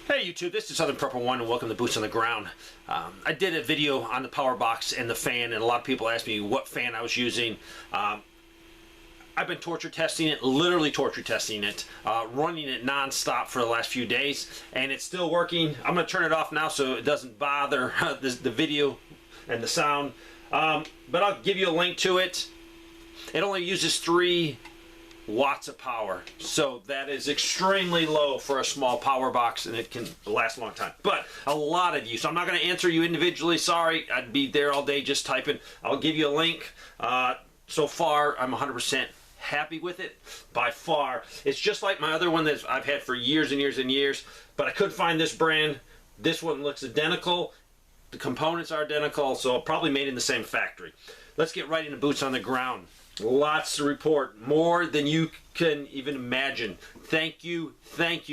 Hey YouTube, this is Southern Prepper One and welcome to Boots on the Ground. I did a video on the power box and the fan, and a lot of people asked me what fan I was using. I've been torture testing it, literally torture testing it, running it non-stop for the last few days, and it's still working. I'm going to turn it off now so it doesn't bother the video and the sound, but I'll give you a link to it. It only uses 3 watts of power, so that is extremely low for a small power box, and it can last a long time. But a lot of you, so I'm not going to answer you individually, sorry, I'd be there all day just typing. I'll give you a link. So far I'm 100% happy with it by far. It's just like my other one that I've had for years and years and years, but I couldn't find this brand. This one looks identical, the components are identical, so probably made in the same factory. Let's get right into Boots on the Ground. Lots to report, more than you can even imagine. Thank you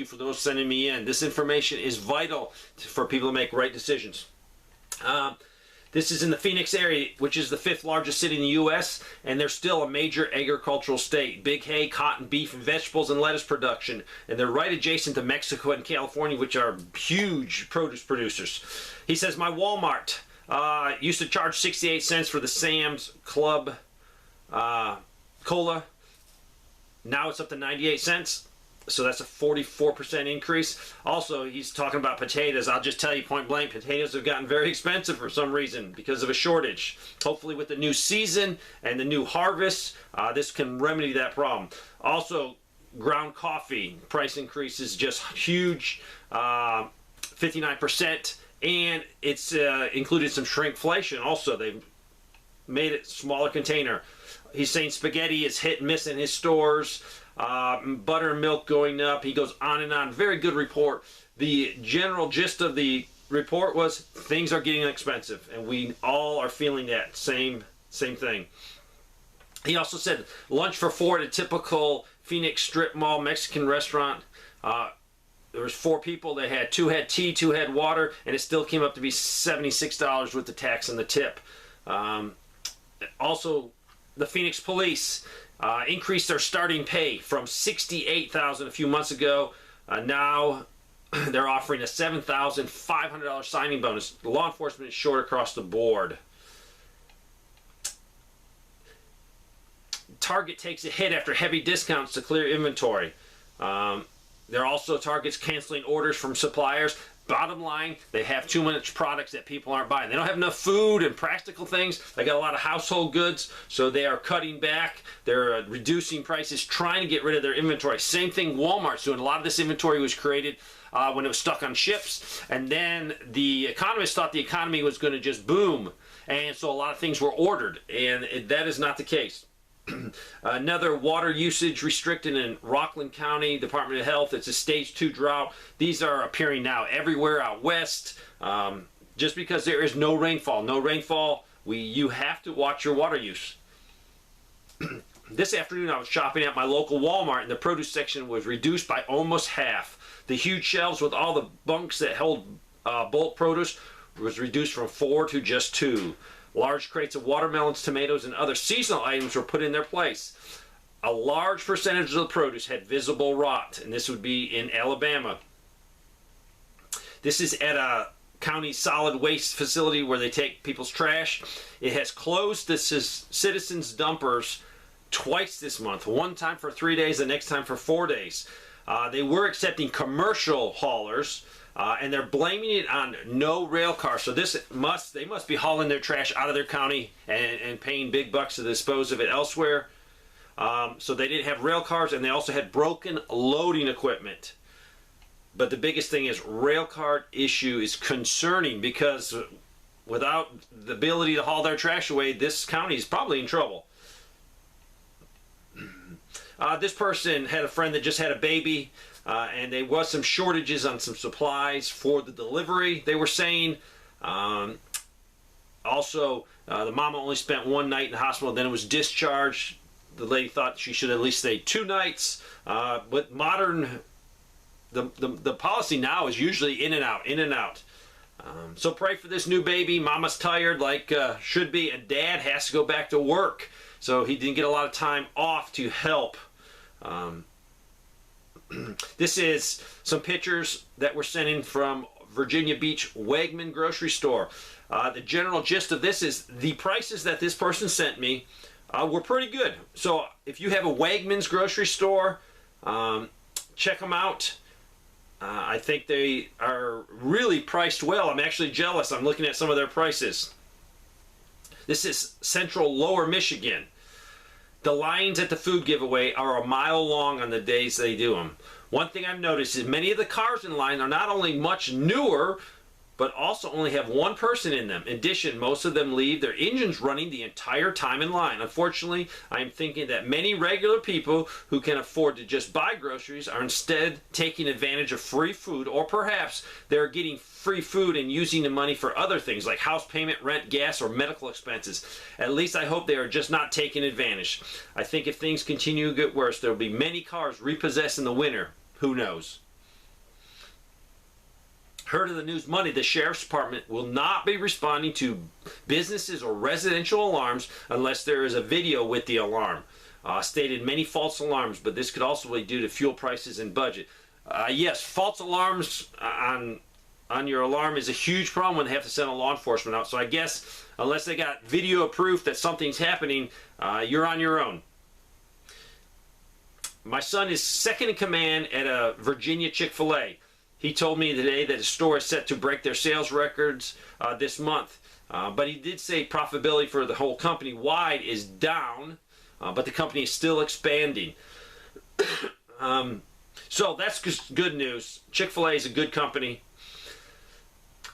for those sending me in. This information is vital for people to make right decisions. This is in the Phoenix area, which is the 5th largest city in the U.S., and they're still a major agricultural state. Big hay, cotton, beef, and vegetables and lettuce production. And they're right adjacent to Mexico and California, which are huge produce producers. He says, my Walmart used to charge 68 cents for the Sam's Club cola. Now it's up to 98 cents, so that's a 44% increase. Also, he's talking about potatoes. I'll just tell you point blank, potatoes have gotten very expensive for some reason because of a shortage. Hopefully with the new season and the new harvest, this can remedy that problem. Also, ground coffee price increase is just huge, 59%, and it's included some shrinkflation. Also, they've made it smaller container. He's saying spaghetti is hit and miss in his stores, butter and milk going up. He goes on and on. Very good report. The general gist of the report was things are getting expensive, and we all are feeling that same thing. He also said lunch for 4 at a typical Phoenix strip mall Mexican restaurant. There was 4 people. They had 2 had tea, 2 had water, and it still came up to be $76 with the tax and the tip. Also, the Phoenix police increased their starting pay from $68,000 a few months ago. Now they're offering a $7,500 signing bonus. The law enforcement is short across the board. Target takes a hit after heavy discounts to clear inventory. There are also Target's canceling orders from suppliers. Bottom line, they have too much products that people aren't buying. They don't have enough food and practical things. They got a lot of household goods, so they are cutting back. They're reducing prices, trying to get rid of their inventory. Same thing Walmart's doing. A lot of this inventory was created when it was stuck on ships, and then the economists thought the economy was going to just boom, and so a lot of things were ordered, and that is not the case. Another water usage restricted in Rockland County Department of Health. It's a stage 2 drought. These are appearing now everywhere out west. Just because there is no rainfall. You have to watch your water use. This afternoon I was shopping at my local Walmart, and the produce section was reduced by almost half. The huge shelves with all the bunks that held bulk produce was reduced from 4 to just 2. Large crates of watermelons, tomatoes, and other seasonal items were put in their place. A large percentage of the produce had visible rot, and this would be in Alabama. This is at a county solid waste facility where they take people's trash. It has closed the citizens' dumpers twice this month. One time for 3 days, the next time for 4 days. They were accepting commercial haulers, and they're blaming it on no rail cars. So they must be hauling their trash out of their county and paying big bucks to dispose of it elsewhere. So they didn't have rail cars, and they also had broken loading equipment. But the biggest thing is rail car issue is concerning, because without the ability to haul their trash away, this county is probably in trouble. This person had a friend that just had a baby, and there was some shortages on some supplies for the delivery, they were saying. Also, the mama only spent 1 night in the hospital, then it was discharged. The lady thought she should at least stay 2 nights. But modern, the policy now is usually in and out. So pray for this new baby. Mama's tired like should be, and dad has to go back to work. So he didn't get a lot of time off to help. This is some pictures that were sent in from Virginia Beach Wegman grocery store. The general gist of this is the prices that this person sent me were pretty good. So if you have a Wegmans grocery store, check them out. I think they are really priced well. I'm actually jealous. I'm looking at some of their prices. This is Central Lower Michigan. The lines at the food giveaway are a mile long on the days they do them. One thing I've noticed is many of the cars in line are not only much newer, but also only have one person in them. In addition, most of them leave their engines running the entire time in line. Unfortunately, I am thinking that many regular people who can afford to just buy groceries are instead taking advantage of free food, or perhaps they're getting free food and using the money for other things like house payment, rent, gas, or medical expenses. At least I hope they are just not taking advantage. I think if things continue to get worse, there will be many cars repossessed in the winter. Who knows? Heard of the news Monday, the Sheriff's Department will not be responding to businesses or residential alarms unless there is a video with the alarm. Stated many false alarms, but this could also be due to fuel prices and budget. Yes, false alarms on your alarm is a huge problem when they have to send a law enforcement out. So I guess unless they got video proof that something's happening, you're on your own. My son is second in command at a Virginia Chick-fil-A. He told me today that his store is set to break their sales records this month. But he did say profitability for the whole company wide is down, but the company is still expanding. So that's good news. Chick-fil-A is a good company.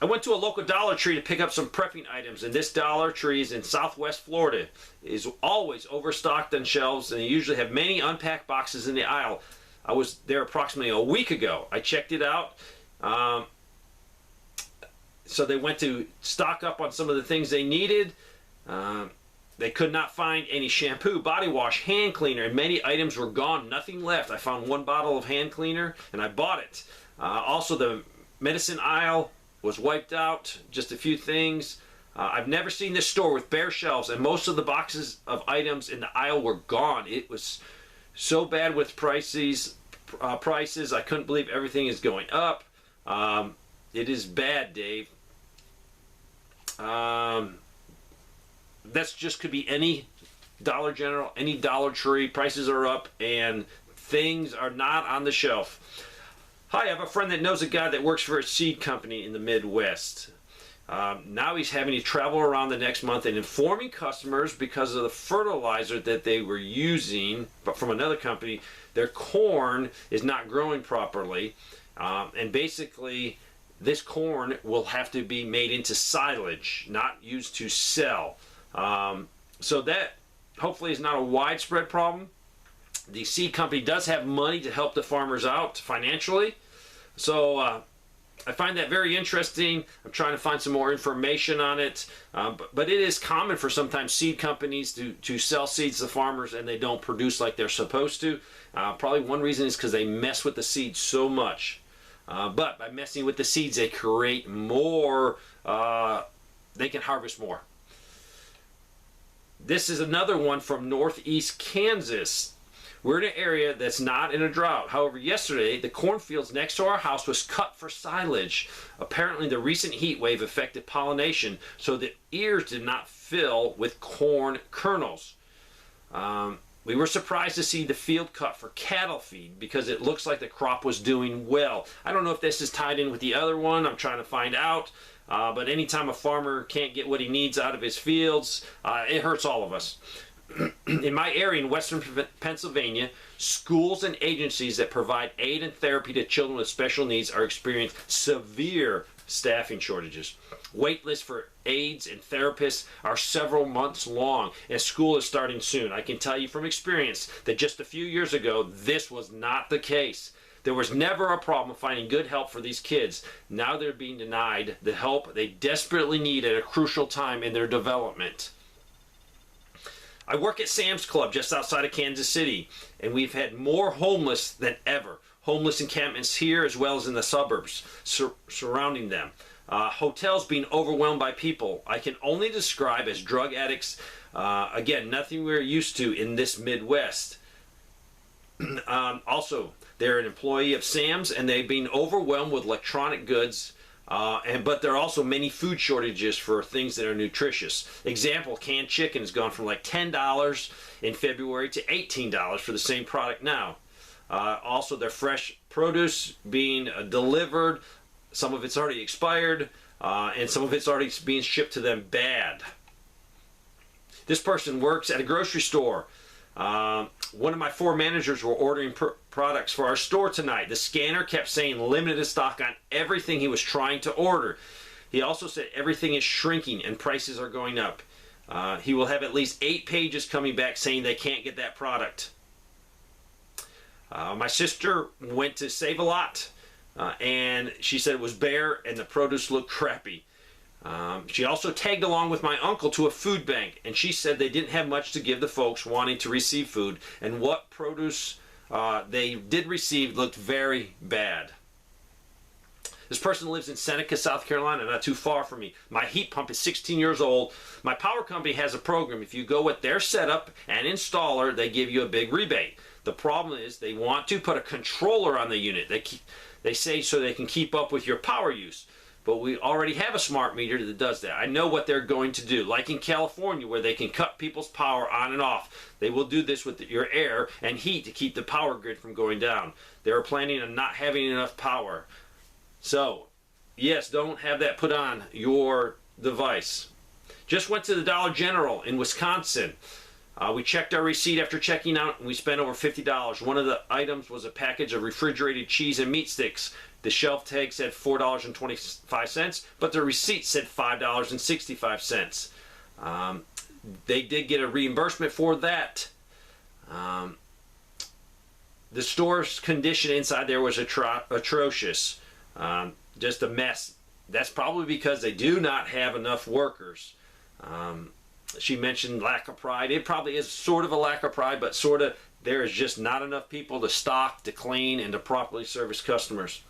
I went to a local Dollar Tree to pick up some prepping items, and this Dollar Tree is in Southwest Florida. It is always overstocked on shelves, and they usually have many unpacked boxes in the aisle. I was there approximately a week ago. I checked it out. So they went to stock up on some of the things they needed. They could not find any shampoo, body wash, hand cleaner, and many items were gone. Nothing left. I found one bottle of hand cleaner, and I bought it. Also, the medicine aisle was wiped out. Just a few things. I've never seen this store with bare shelves, and most of the boxes of items in the aisle were gone. It was so bad with prices. I couldn't believe everything is going up. It is bad, Dave. That's just could be any Dollar General, any Dollar Tree. Prices are up and things are not on the shelf. Hi, I have a friend that knows a guy that works for a seed company in the Midwest. Now he's having to travel around the next month and informing customers because of the fertilizer that they were using, but from another company, their corn is not growing properly. And basically, this corn will have to be made into silage, not used to sell. So that hopefully is not a widespread problem. The seed company does have money to help the farmers out financially. So I find that very interesting. I'm trying to find some more information on it. But it is common for sometimes seed companies to sell seeds to farmers and they don't produce like they're supposed to. Probably one reason is because they mess with the seeds so much. But by messing with the seeds, they create more, they can harvest more. This is another one from northeast Kansas. We're in an area that's not in a drought. However, yesterday, the cornfields next to our house was cut for silage. Apparently, the recent heat wave affected pollination, so the ears did not fill with corn kernels. We were surprised to see the field cut for cattle feed because it looks like the crop was doing well. I don't know if this is tied in with the other one. I'm trying to find out. But anytime a farmer can't get what he needs out of his fields, it hurts all of us. In my area in western Pennsylvania, schools and agencies that provide aid and therapy to children with special needs are experiencing severe staffing shortages. Wait lists for aides and therapists are several months long, and school is starting soon. I can tell you from experience that just a few years ago, this was not the case. There was never a problem finding good help for these kids. Now they're being denied the help they desperately need at a crucial time in their development. I work at Sam's Club just outside of Kansas City, and we've had more homeless than ever. Homeless encampments here as well as in the suburbs surrounding them. Hotels being overwhelmed by people I can only describe as drug addicts. Again, nothing we're used to in this Midwest. Also, They're an employee of Sam's, and they've been overwhelmed with electronic goods. But there are also many food shortages for things that are nutritious. Example, canned chicken has gone from like $10 in February to $18 for the same product now. Also, their fresh produce being delivered, some of it's already expired, and some of it's already being shipped to them bad. This person works at a grocery store. One of my 4 managers were ordering products for our store tonight. The scanner kept saying limited stock on everything he was trying to order. He also said everything is shrinking and prices are going up. He will have at least 8 pages coming back saying they can't get that product. My sister went to Save a Lot, and she said it was bare and the produce looked crappy. She also tagged along with my uncle to a food bank, and she said they didn't have much to give the folks wanting to receive food, and what produce they did receive looked very bad. This person lives in Seneca, South Carolina, not too far from me. My heat pump is 16 years old. My power company has a program. If you go with their setup and installer, they give you a big rebate. The problem is they want to put a controller on the unit. They say so they can keep up with your power use. But we already have a smart meter that does that. I know what they're going to do. Like in California, where they can cut people's power on and off. They will do this with your air and heat to keep the power grid from going down. They're planning on not having enough power. So, yes, don't have that put on your device. Just went to the Dollar General in Wisconsin. We checked our receipt after checking out, and we spent over $50. One of the items was a package of refrigerated cheese and meat sticks. The shelf tag said $4.25, but the receipt said $5.65. They did get a reimbursement for that. The store's condition inside there was atrocious. Just a mess. That's probably because they do not have enough workers. She mentioned lack of pride. It probably is sort of a lack of pride, but sort of there is just not enough people to stock, to clean, and to properly service customers.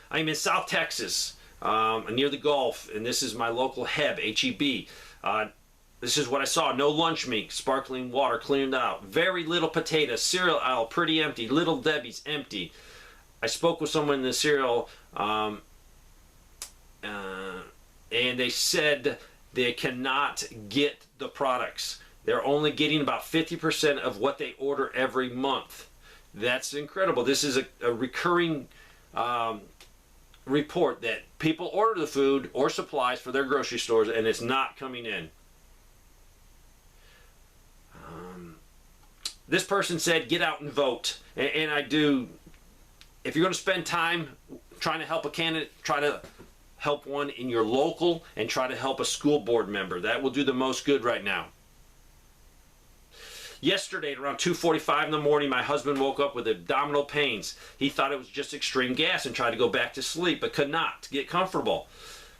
I'm in South Texas, near the Gulf, and this is my local HEB, H-E-B. This is what I saw. No lunch meat, sparkling water cleaned out. Very little potatoes, cereal aisle pretty empty, Little Debbie's empty. I spoke with someone in the cereal, and they said they cannot get the products. They're only getting about 50% of what they order every month. That's incredible. This is a recurring report that people order the food or supplies for their grocery stores and it's not coming in. This person said, get out and vote. And I do. If you're going to spend time trying to help a candidate, try to help one in your local and try to help a school board member. That will do the most good right now. Yesterday at around 2:45 in the morning, my husband woke up with abdominal pains. He thought it was just extreme gas and tried to go back to sleep, but could not get comfortable.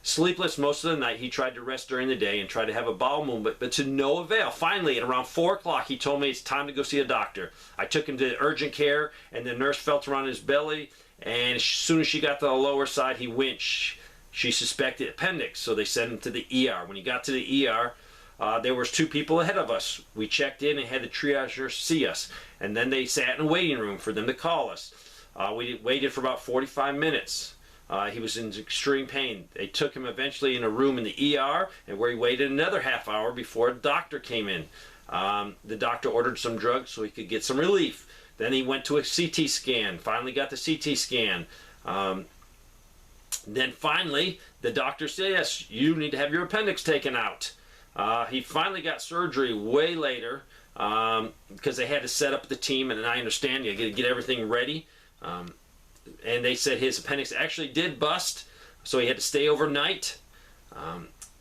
Sleepless most of the night, he tried to rest during the day and tried to have a bowel movement, but to no avail. Finally, at around 4 o'clock, he told me it's time to go see a doctor. I took him to urgent care, and the nurse felt around his belly, and as soon as she got to the lower side, he winched. She suspected appendix, so they sent him to the ER. When he got to the ER, there was 2 people ahead of us. We checked in and had the triager see us, and then they sat in a waiting room for them to call us. We waited for about 45 minutes. He was in extreme pain. They took him eventually in a room in the ER, and where he waited another half hour before a doctor came in. The doctor ordered some drugs so he could get some relief. Then he went to a CT scan, finally got the CT scan. Then finally, the doctor said, yes, you need to have your appendix taken out. He finally got surgery way later because they had to set up the team, and I understand you got to get everything ready. And they said his appendix actually did bust, so he had to stay overnight.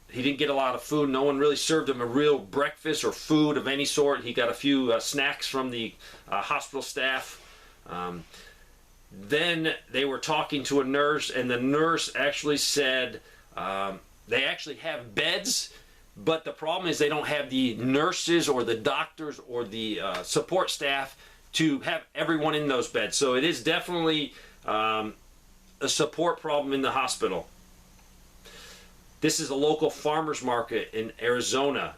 He didn't get a lot of food. No one really served him a real breakfast or food of any sort. He got a few snacks from the hospital staff. Then they were talking to a nurse, and the nurse actually said they actually have beds, but the problem is they don't have the nurses or the doctors or the support staff to have everyone in those beds. So it is definitely a support problem in the hospital. This is a local farmer's market in Arizona.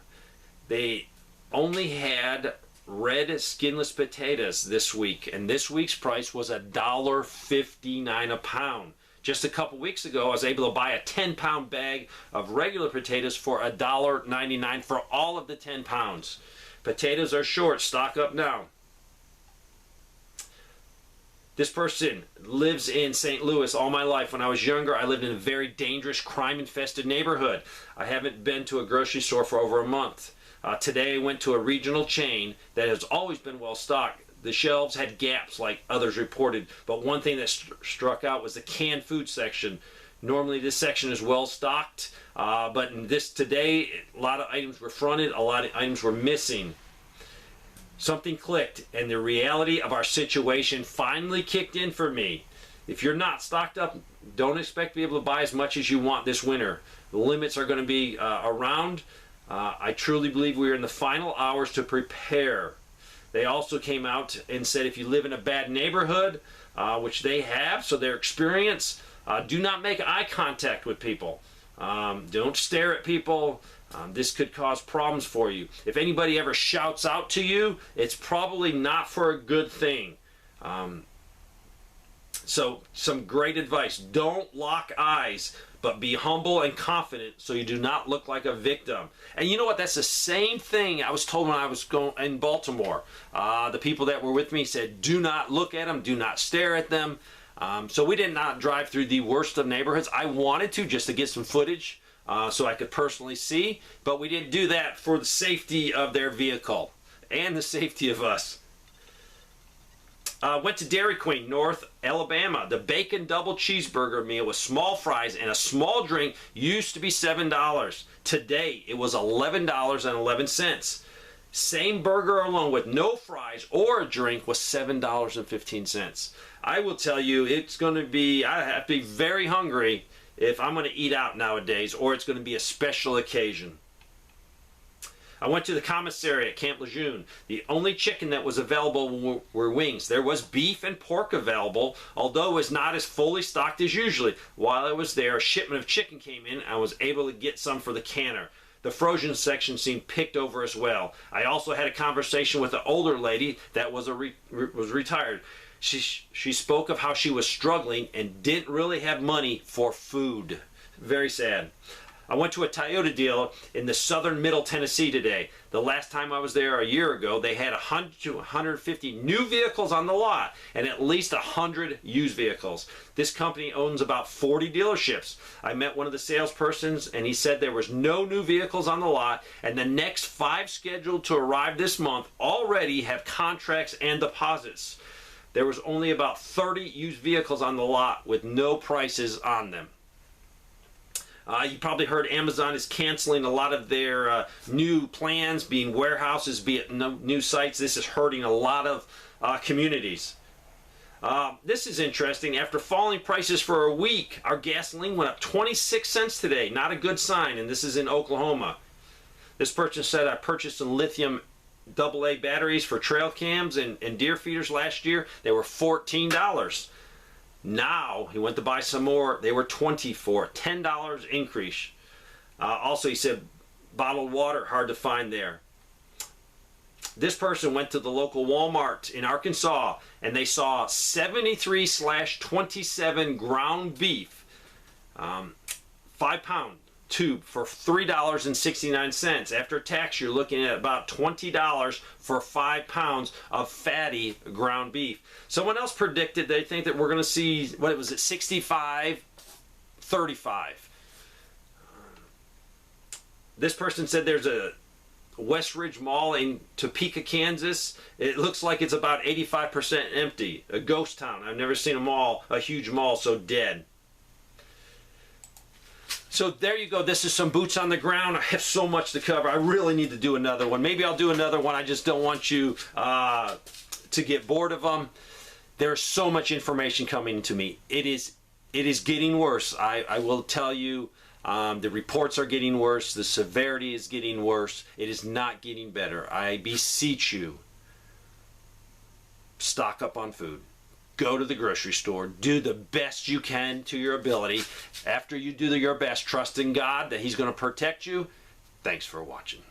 They only had red skinless potatoes this week, and this week's price was $1.59 a pound. Just a couple weeks ago, I was able to buy a 10-pound bag of regular potatoes for $1.99 for all of the 10 pounds. Potatoes are short. Stock up now. This person lives in St. Louis all my life. When I was younger, I lived in a very dangerous, crime-infested neighborhood. I haven't been to a grocery store for over a month. Today, I went to a regional chain that has always been well-stocked. The shelves had gaps like others reported, but one thing that struck out was the canned food section. Normally this section is well stocked, but in this today, a lot of items were fronted, a lot of items were missing. Something clicked, and the reality of our situation finally kicked in for me. If you're not stocked up, don't expect to be able to buy as much as you want this winter. The limits are going to be around. I truly believe we are in the final hours to prepare. They also came out and said if you live in a bad neighborhood, which they have, so their experience, do not make eye contact with people. Don't stare at people. This could cause problems for you. If anybody ever shouts out to you, it's probably not for a good thing. So some great advice. Don't lock eyes, but be humble and confident so you do not look like a victim. And you know what? That's the same thing I was told when I was going in Baltimore. The people that were with me said, do not look at them, do not stare at them. So we did not drive through the worst of neighborhoods. I wanted to just to get some footage so I could personally see, but we didn't do that for the safety of their vehicle and the safety of us. Went to Dairy Queen, North Alabama. The bacon double cheeseburger meal with small fries and a small drink used to be $7. Today, it was $11.11. Same burger alone with no fries or a drink was $7.15. I will tell you, it's going to be, I have to be very hungry if I'm going to eat out nowadays, or it's going to be a special occasion. I went to the commissary at Camp Lejeune. The only chicken that was available were wings. There was beef and pork available, although it was not as fully stocked as usually. While I was there, a shipment of chicken came in. I was able to get some for the canner. The frozen section seemed picked over as well. I also had a conversation with an older lady that was retired. She spoke of how she was struggling and didn't really have money for food. Very sad. I went to a Toyota dealer in the southern middle Tennessee today. The last time I was there a year ago, they had 100 to 150 new vehicles on the lot and at least 100 used vehicles. This company owns about 40 dealerships. I met one of the salespersons and he said there was no new vehicles on the lot, and the next 5 scheduled to arrive this month already have contracts and deposits. There was only about 30 used vehicles on the lot with no prices on them. You probably heard Amazon is canceling a lot of their new plans, being warehouses, be it new sites. This is hurting a lot of communities. This is interesting. After falling prices for a week, our gasoline went up 26 cents today. Not a good sign, and this is in Oklahoma. This person said, I purchased some lithium AA batteries for trail cams and deer feeders last year. They were $14. Now, he went to buy some more. They were $24. $10 increase. Also, he said, bottled water, hard to find there. This person went to the local Walmart in Arkansas, and they saw 73/27 ground beef, 5-pound tube for $3.69. After tax, you're looking at about $20 for 5 pounds of fatty ground beef. Someone else predicted they think that we're going to see, what was it, 65/35. This person said there's a West Ridge Mall in Topeka, Kansas. It looks like it's about 85% empty. A ghost town. I've never seen a huge mall so dead. So there you go. This is some boots on the ground. I have so much to cover. I really need to do another one. Maybe I'll do another one. I just don't want you to get bored of them. There's so much information coming to me. It is getting worse. I will tell you, the reports are getting worse. The severity is getting worse. It is not getting better. I beseech you, stock up on food. Go to the grocery store. Do the best you can to your ability. After you do your best, trust in God that He's going to protect you. Thanks for watching.